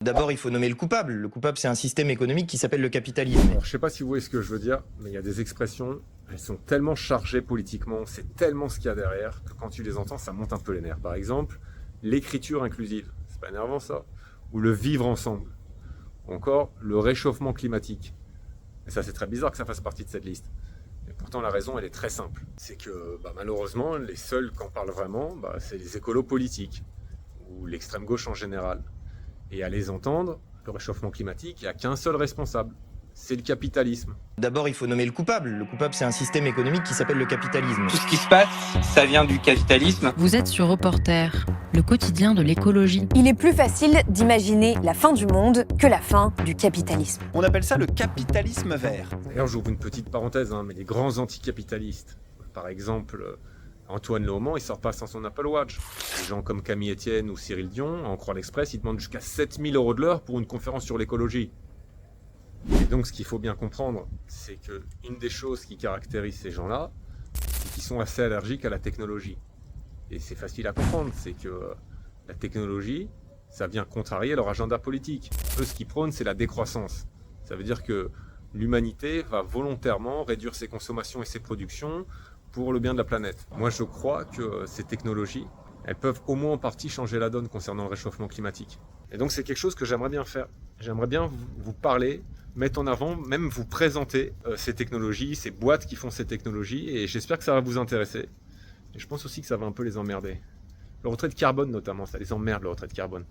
D'abord, il faut nommer le coupable. Le coupable, c'est un système économique qui s'appelle le capitalisme. Alors, je sais pas si vous voyez ce que je veux dire, mais il y a des expressions, elles sont tellement chargées politiquement, c'est tellement ce qu'il y a derrière, que quand tu les entends, ça monte un peu les nerfs. Par exemple, l'écriture inclusive, c'est pas énervant ça? Ou le vivre ensemble. Ou encore, le réchauffement climatique. Et ça, c'est très bizarre que ça fasse partie de cette liste. Et pourtant, la raison, elle est très simple. C'est que, malheureusement, les seuls qui en parlent vraiment, c'est les écolos politiques, ou l'extrême gauche en général. Et à les entendre, le réchauffement climatique, il n'y a qu'un seul responsable, c'est le capitalisme. D'abord, il faut nommer le coupable. Le coupable, c'est un système économique qui s'appelle le capitalisme. Tout ce qui se passe, ça vient du capitalisme. Vous êtes sur Reporter, le quotidien de l'écologie. Il est plus facile d'imaginer la fin du monde que la fin du capitalisme. On appelle ça le capitalisme vert. D'ailleurs, j'ouvre une petite parenthèse, mais les grands anticapitalistes, par exemple Antoine Leaumont, il sort pas sans son Apple Watch. Des gens comme Camille Etienne ou Cyril Dion, à en croire l'Express, ils demandent jusqu'à 7000 € de l'heure pour une conférence sur l'écologie. Et donc, ce qu'il faut bien comprendre, c'est qu'une des choses qui caractérise ces gens-là, c'est qu'ils sont assez allergiques à la technologie. Et c'est facile à comprendre, c'est que la technologie, ça vient contrarier leur agenda politique. Eux, ce qu'ils prônent, c'est la décroissance. Ça veut dire que l'humanité va volontairement réduire ses consommations et ses productions pour le bien de la planète. Moi, je crois que ces technologies, elles peuvent au moins en partie changer la donne concernant le réchauffement climatique. Et donc, c'est quelque chose que j'aimerais bien faire. J'aimerais bien vous parler, mettre en avant, même vous présenter ces technologies, ces boîtes qui font ces technologies, et j'espère que ça va vous intéresser. Et je pense aussi que ça va un peu les emmerder. Le retrait de carbone, notamment, ça les emmerde, le retrait de carbone.